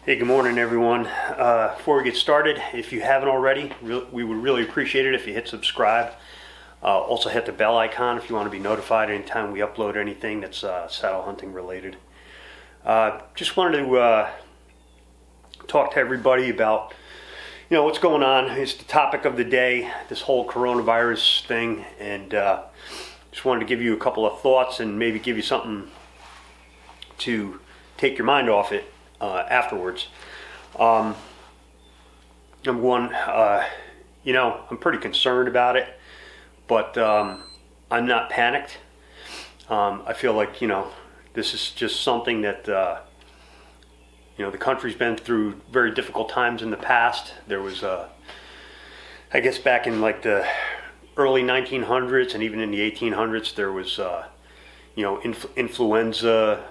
Hey, good morning, everyone. Before we get started, if you haven't already, we would really appreciate it if you hit subscribe. Also hit the bell icon if you want to be notified anytime we upload anything that's saddle hunting related. Just wanted to talk to everybody about what's going on. It's the topic of the day, this whole coronavirus thing, and just wanted to give you a couple of thoughts and maybe give you something to take your mind off it afterwards. Number one, I'm pretty concerned about it, but I'm not panicked. I feel like this is just something that the country's been through very difficult times in the past. There was I guess back in like the early 1900s and even in the 1800s, there was influenza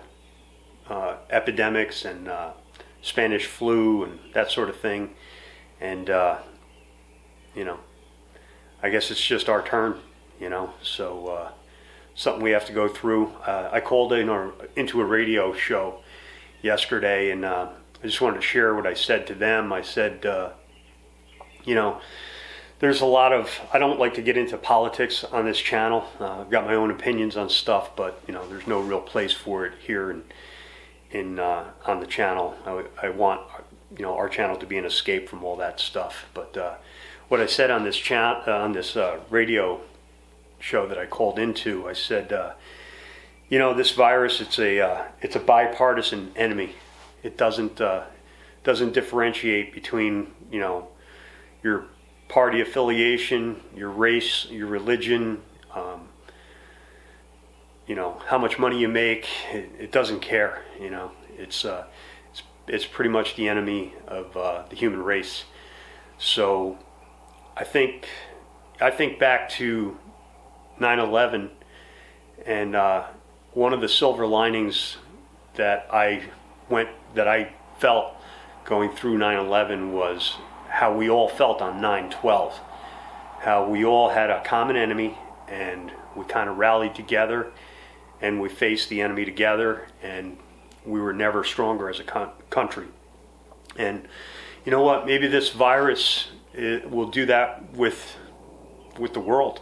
epidemics and Spanish flu and that sort of thing, and I guess it's just our turn, so something we have to go through. I called into a radio show yesterday, and I just wanted to share what I said to them. I said, there's a lot of, I don't like to get into politics on this channel. I've got my own opinions on stuff, but there's no real place for it here on the channel. I want our channel to be an escape from all that stuff. But what I said on this radio show that I called into, I said, this virus, it's a bipartisan enemy. It doesn't differentiate between your party affiliation, your race, your religion, how much money you make. It doesn't care. It's pretty much the enemy of the human race. So I think back to 9/11, and one of the silver linings that I felt going through 9/11 was how we all felt on 9/12, how we all had a common enemy, and we kind of rallied together, and we faced the enemy together, and we were never stronger as a country. And you know what? Maybe this virus will do that with the world,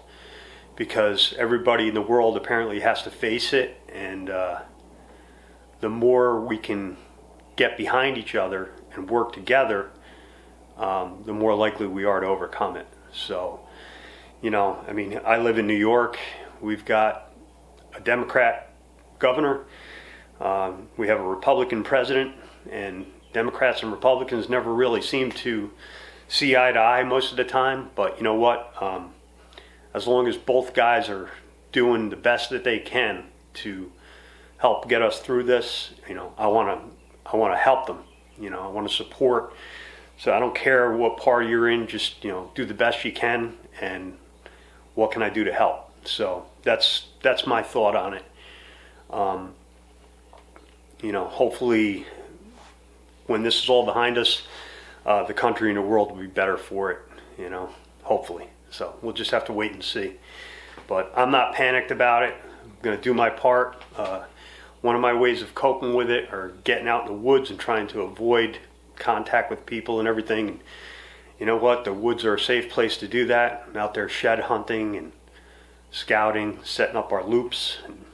because everybody in the world apparently has to face it, and the more we can get behind each other and work together, the more likely we are to overcome it. So, I live in New York. We've got a Democrat governor. We have a Republican president, and Democrats and Republicans never really seem to see eye to eye most of the time. But you know what? As long as both guys are doing the best that they can to help get us through this, I want to help them. I want to support. So I don't care what party you're in. Just do the best you can, and what can I do to help? So that's my thought on it. Hopefully when this is all behind us, the country and the world will be better for it, hopefully. So we'll just have to wait and see. But I'm not panicked about it. I'm going to do my part. One of my ways of coping with it are getting out in the woods and trying to avoid contact with people and everything. And you know what? The woods are a safe place to do that. I'm out there shed hunting and scouting, setting up our loops, and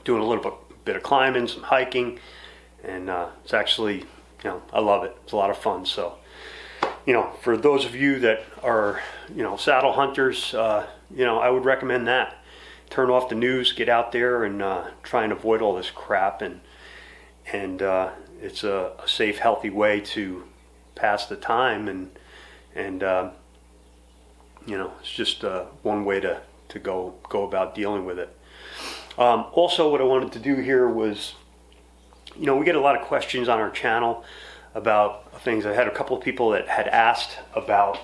doing a little bit of climbing, some hiking, and it's actually, I love it. It's a lot of fun. So, for those of you that are, saddle hunters, I would recommend that. Turn off the news, get out there, and try and avoid all this crap. And it's a safe, healthy way to pass the time. And it's just one way to go about dealing with it. Also, what I wanted to do here was, we get a lot of questions on our channel about things. I had a couple of people that had asked about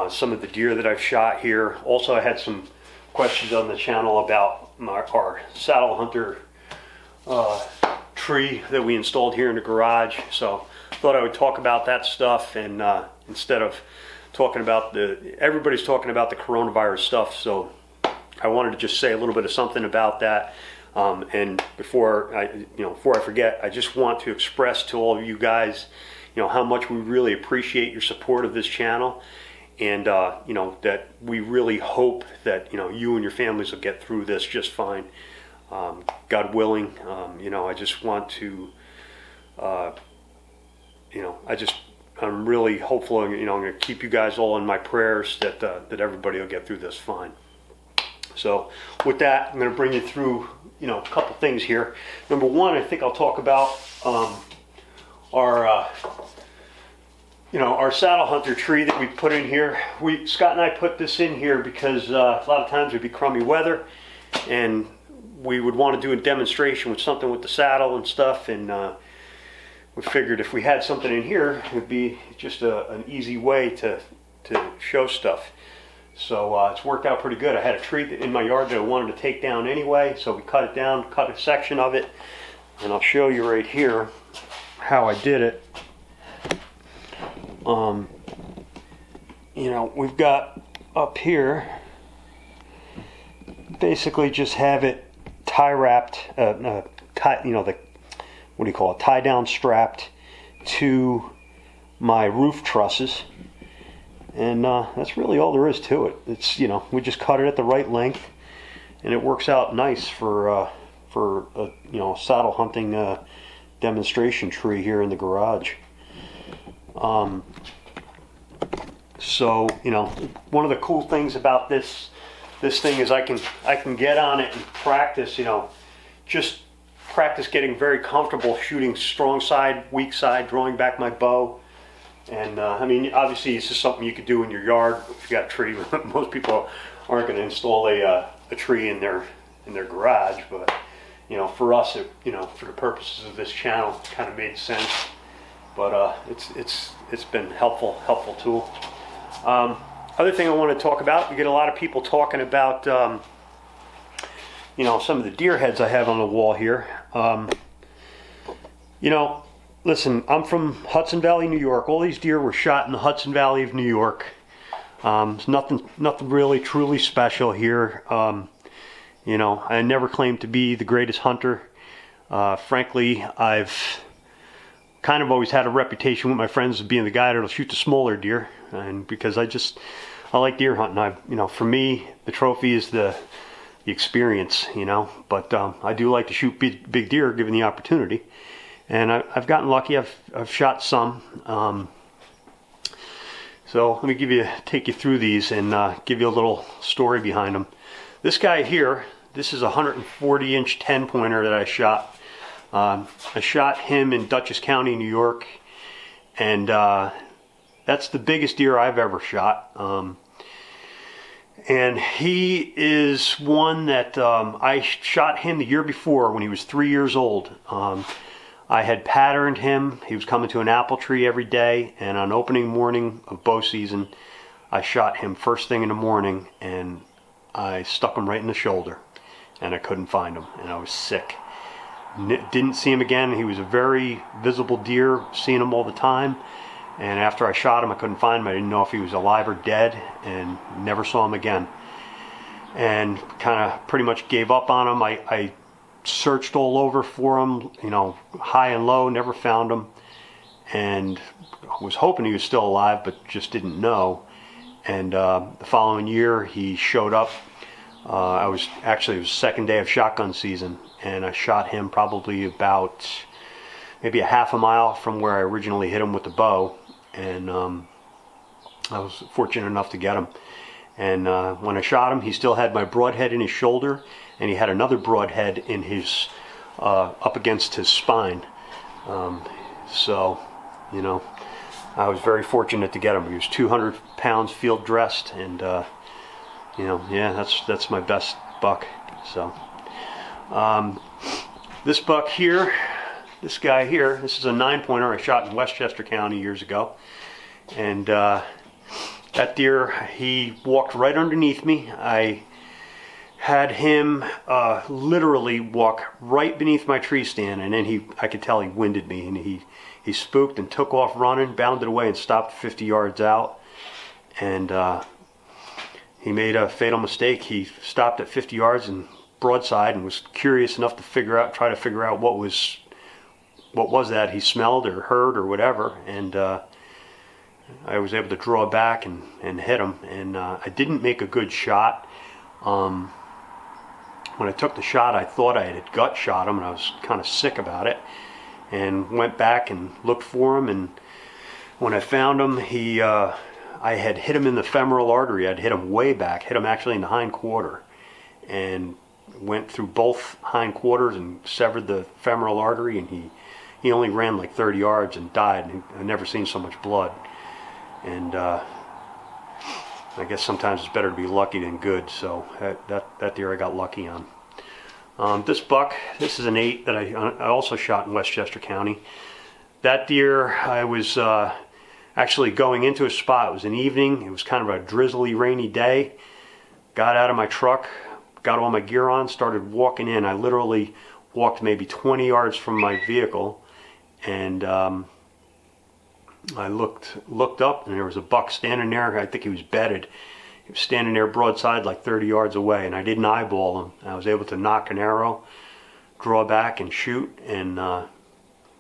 some of the deer that I've shot here. Also, I had some questions on the channel about our saddle hunter tree that we installed here in the garage. So I thought I would talk about that stuff, and instead of talking about everybody's talking about the coronavirus stuff, so I wanted to just say a little bit of something about that. And before I forget, I just want to express to all of you guys, how much we really appreciate your support of this channel, and that we really hope that you and your families will get through this just fine, God willing. I just want to, I'm really hopeful. I'm going to keep you guys all in my prayers that everybody will get through this fine. So with that, I'm going to bring you through, a couple things here. Number one, I think I'll talk about our saddle hunter tree that we put in here. Scott and I put this in here because a lot of times it'd be crummy weather, and we would want to do a demonstration with something with the saddle and stuff, and we figured if we had something in here, it would be just an easy way to show stuff. So it's worked out pretty good. I had a tree in my yard that I wanted to take down anyway, so we cut it down, cut a section of it, and I'll show you right here how I did it. We've got up here, basically just have it tie wrapped, tie down strapped to my roof trusses. And that's really all there is to it. It's, we just cut it at the right length, and it works out nice for a saddle hunting demonstration tree here in the garage. So one of the cool things about this thing is I can get on it and practice, just practice getting very comfortable shooting strong side, weak side, drawing back my bow. And obviously it's just something you could do in your yard if you got a tree. Most people aren't going to install a tree in their garage, but for us, for the purposes of this channel, it kind of made sense. But it's been helpful tool. Other thing I want to talk about, we get a lot of people talking about some of the deer heads I have on the wall here. Listen, I'm from Hudson Valley, New York. All these deer were shot in the Hudson Valley of New York. There's nothing really truly special here. I never claimed to be the greatest hunter. Frankly, I've kind of always had a reputation with my friends of being the guy that'll shoot the smaller deer, and because I like deer hunting. For me, the trophy is the experience, But I do like to shoot big deer given the opportunity. And I've gotten lucky. I've shot some. So let me take you through these and give you a little story behind them. This guy here, this is a 140-inch 10-pointer that I shot. I shot him in Dutchess County, New York, and that's the biggest deer I've ever shot. And he is one that I shot him the year before when he was 3 years old. I had patterned him. He was coming to an apple tree every day, and on opening morning of bow season, I shot him first thing in the morning, and I stuck him right in the shoulder, and I couldn't find him, and I was sick. Didn't see him again. He was a very visible deer, seeing him all the time, and after I shot him, I couldn't find him. I didn't know if he was alive or dead, and never saw him again, and kind of pretty much gave up on him. I searched all over for him, high and low, never found him, and was hoping he was still alive, but just didn't know. And the following year, he showed up. It was the second day of shotgun season, and I shot him probably about maybe a half a mile from where I originally hit him with the bow, and I was fortunate enough to get him. And when I shot him, he still had my broadhead in his shoulder, and he had another broadhead in his up against his spine. So I was very fortunate to get him. He was 200 pounds field dressed, and that's my best buck. So this buck here, this guy here, this is a 9-pointer I shot in Westchester County years ago, and that deer, he walked right underneath me. I had him literally walk right beneath my tree stand, and then I could tell he winded me, and he spooked and took off running, bounded away, and stopped 50 yards out. And he made a fatal mistake. He stopped at 50 yards and broadside, and was curious enough to try to figure out what was that he smelled or heard or whatever. And I was able to draw back and hit him. And I didn't make a good shot. When I took the shot, I thought I had gut shot him, and I was kind of sick about it. And went back and looked for him, and when I found him, I had hit him in the femoral artery. I'd hit him way back, hit him actually in the hind quarter, and went through both hind quarters and severed the femoral artery, and he only ran like 30 yards and died. And I've never seen so much blood. And I guess sometimes it's better to be lucky than good, so that deer I got lucky on. This buck, this is an 8 that I also shot in Westchester County. That deer, I was actually going into a spot. It was an evening. It was kind of a drizzly, rainy day. Got out of my truck, got all my gear on, started walking in. I literally walked maybe 20 yards from my vehicle, and I looked up, and there was a buck standing there. I think he was bedded. He was standing there broadside like 30 yards away, and I didn't eyeball him. I was able to knock an arrow, draw back and shoot, and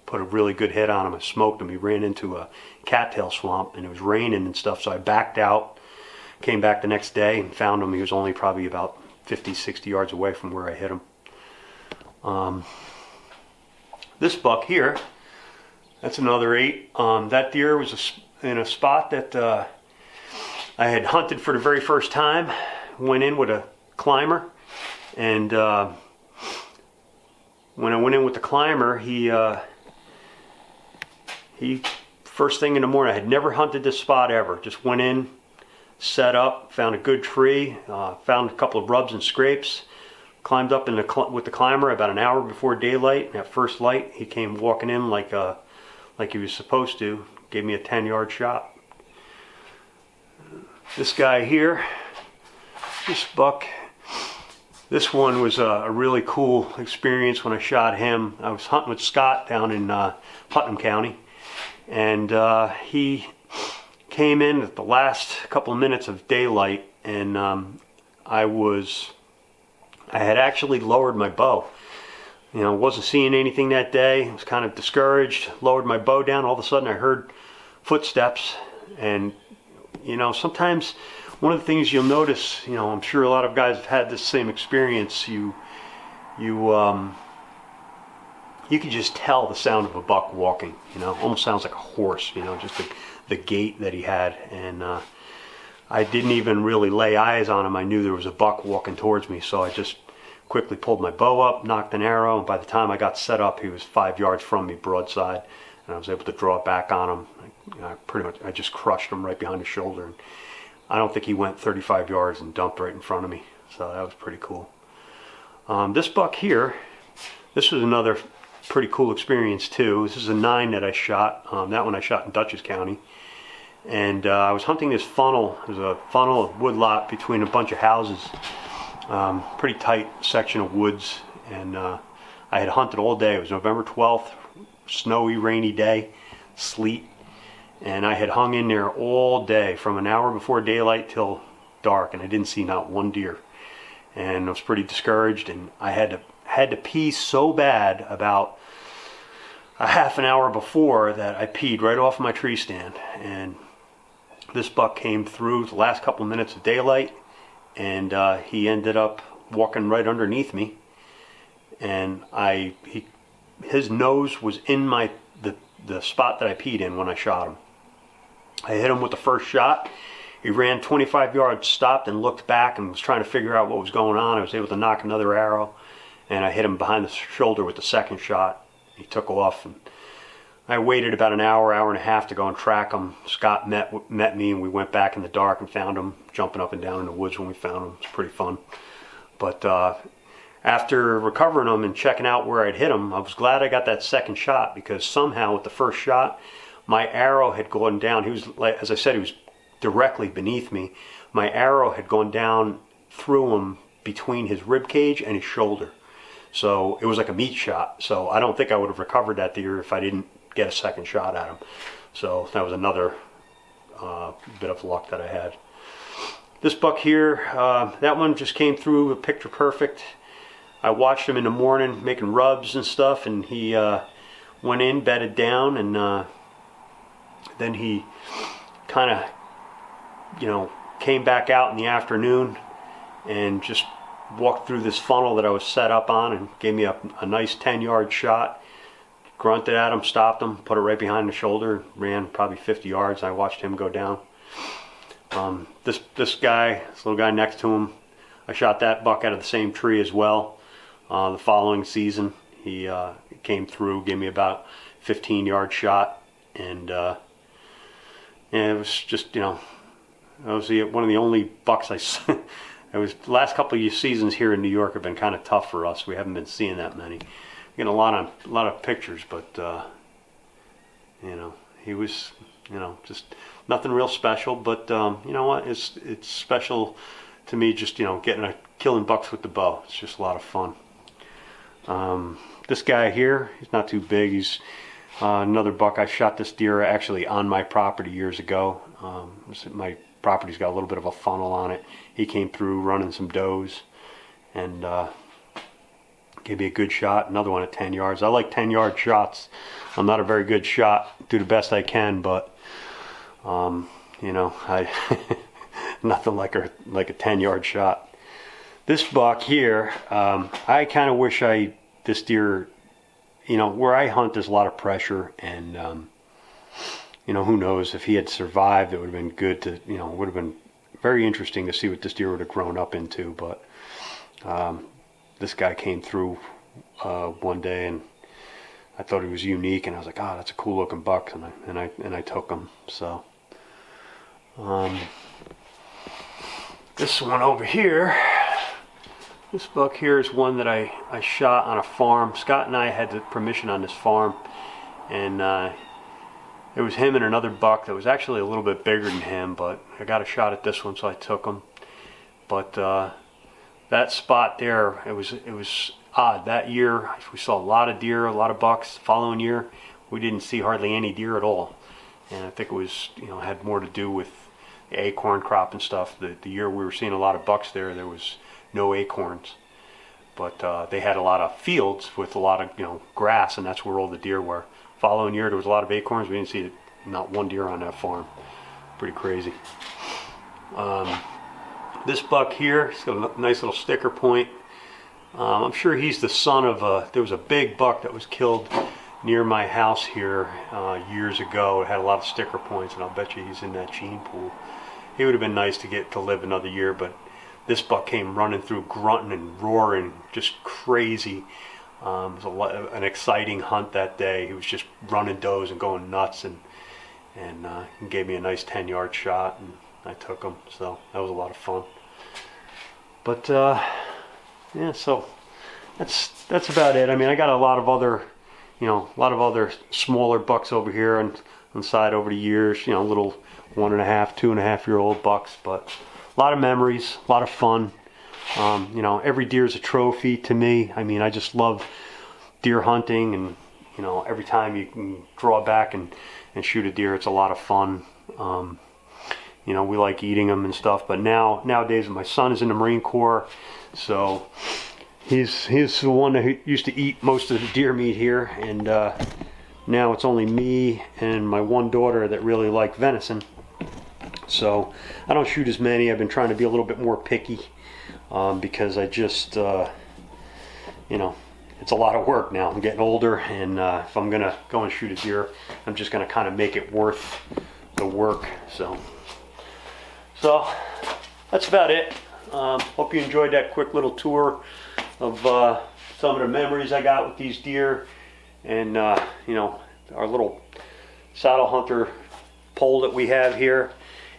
put a really good hit on him. I smoked him. He ran into a cattail swamp, and it was raining and stuff, so I backed out, came back the next day and found him. He was only probably about 50, 60 yards away from where I hit him. This buck here, that's another 8. That deer was in a spot that I had hunted for the very first time. Went in with a climber, and when I went in with the climber, he first thing in the morning, I had never hunted this spot ever. Just went in, set up, found a good tree, found a couple of rubs and scrapes, climbed up with the climber about an hour before daylight. And at first light, he came walking in like he was supposed to. Gave me a 10-yard shot. This guy here, this buck, this one was a really cool experience when I shot him. I was hunting with Scott down in Putnam County, and he came in at the last couple of minutes of daylight, and I had actually lowered my bow. You know, wasn't seeing anything that day. I was kind of discouraged. Lowered my bow down. All of a sudden, I heard footsteps, and you know, sometimes one of the things you'll notice, you know, I'm sure a lot of guys have had this same experience. You can just tell the sound of a buck walking. You know, almost sounds like a horse. You know, just the gait that he had, and I didn't even really lay eyes on him. I knew there was a buck walking towards me, so I just quickly pulled my bow up, knocked an arrow, and by the time I got set up, he was 5 yards from me broadside, and I was able to draw it back on him. I just crushed him right behind the shoulder, and I don't think he went 35 yards and dumped right in front of me, so that was pretty cool. This buck here, this was another pretty cool experience too. This is a 9 that I shot. That one I shot in Dutchess County, and I was hunting this funnel. There's a funnel of woodlot between a bunch of houses, pretty tight section of woods, and I had hunted all day. It was November 12th, snowy, rainy day, sleet, and I had hung in there all day from an hour before daylight till dark, and I didn't see not one deer, and I was pretty discouraged, and I had to pee so bad about a half an hour before that I peed right off my tree stand, and this buck came through the last couple of minutes of daylight, and he ended up walking right underneath me, and his nose was in the spot that I peed in when I shot him. I hit him with the first shot. He ran 25 yards, stopped and looked back and was trying to figure out what was going on. I was able to knock another arrow, and I hit him behind the shoulder with the second shot. He took off, and I waited about an hour and a half to go and track him. Scott met me, and we went back in the dark and found him, jumping up and down in the woods when we found him. It was pretty fun. But after recovering him and checking out where I'd hit him, I was glad I got that second shot, because somehow with the first shot, my arrow had gone down. He was, like, as I said, he was directly beneath me. My arrow had gone down through him between his rib cage and his shoulder. So it was like a meat shot. So I don't think I would have recovered that deer if I didn't get a second shot at him. So that was another bit of luck that I had. This buck here, that one just came through picture perfect. I watched him in the morning making rubs and stuff, and he went in, bedded down, and then he kind of, came back out in the afternoon and just walked through this funnel that I was set up on and gave me a nice 10-yard shot. Grunted at him, stopped him, put it right behind the shoulder, ran probably 50 yards. I watched him go down. This little guy next to him, I shot that buck out of the same tree as well. The following season, he came through, gave me about 15-yard shot, and it was just, that was one of the only bucks I saw. The last couple of seasons here in New York have been kind of tough for us. We haven't been seeing that many. Getting a lot of pictures, but he was, just nothing real special. But you know what? It's special to me, just killing bucks with the bow. It's just a lot of fun. This guy here, he's not too big. He's another buck. I shot this deer actually on my property years ago. My property's got a little bit of a funnel on it. He came through running some does, and gave me a good shot. Another one at 10 yards. I like 10-yard shots. I'm not a very good shot. Do the best I can, but I nothing like a 10-yard shot. This buck here, I kind of wish this deer, where I hunt, there's a lot of pressure, and who knows, if he had survived, it would have been good to, it would have been very interesting to see what this deer would have grown up into. But this guy came through one day, and I thought he was unique, and I was like, that's a cool looking buck, and I took him. So this one over here, this buck here is one that I shot on a farm. Scott and I had the permission on this farm, and it was him and another buck that was actually a little bit bigger than him, but I got a shot at this one, so I took him. But that spot there, it was odd. That year we saw a lot of deer, a lot of bucks. The following year we didn't see hardly any deer at all, and I think it was had more to do with the acorn crop and stuff. The year we were seeing a lot of bucks there was no acorns, but they had a lot of fields with a lot of grass, and that's where all the deer were. Following year there was a lot of acorns. We didn't see not one deer on that farm. Pretty crazy. This buck here, he's got a nice little sticker point. I'm sure he's the son of there was a big buck that was killed near my house here years ago. It had a lot of sticker points, and I'll bet you he's in that gene pool. He would have been nice to get to live another year, but this buck came running through, grunting and roaring, just crazy. It was an exciting hunt that day. He was just running does and going nuts, and he gave me a nice 10-yard shot, and I took him. So that was a lot of fun. But yeah, so that's about it. I mean, I got a lot of other smaller bucks over here on the side over the years. Little 1.5, 2.5-year-old bucks, but a lot of memories, a lot of fun. Every deer is a trophy to me. I mean, I just love deer hunting, and every time you can draw back and shoot a deer, it's a lot of fun. We like eating them and stuff, but nowadays my son is in the Marine Corps, so he's the one that used to eat most of the deer meat here, and now it's only me and my one daughter that really like venison. So I don't shoot as many. I've been trying to be a little bit more picky, because I just it's a lot of work now. I'm getting older, and if I'm gonna go and shoot a deer, I'm just gonna kind of make it worth the work. So that's about it. Hope you enjoyed that quick little tour of some of the memories I got with these deer, and our little saddle hunter pole that we have here.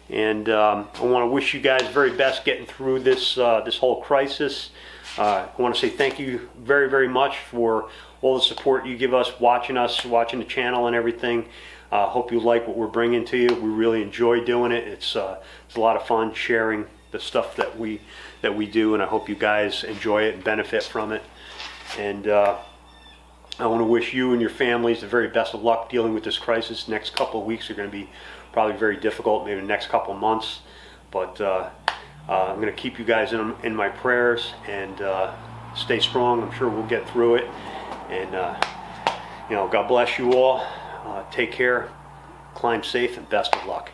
And I want to wish you guys the very best getting through this whole crisis. I want to say thank you very, very much for all the support you give us, watching the channel and everything. Hope you like what we're bringing to you. We really enjoy doing it. It's a lot of fun sharing the stuff that we do, and I hope you guys enjoy it and benefit from it. And I want to wish you and your families the very best of luck dealing with this crisis. Next couple of weeks are going to be probably very difficult, maybe the next couple of months, but I'm going to keep you guys in my prayers, and stay strong. I'm sure we'll get through it. And, God bless you all. Take care, climb safe, and best of luck.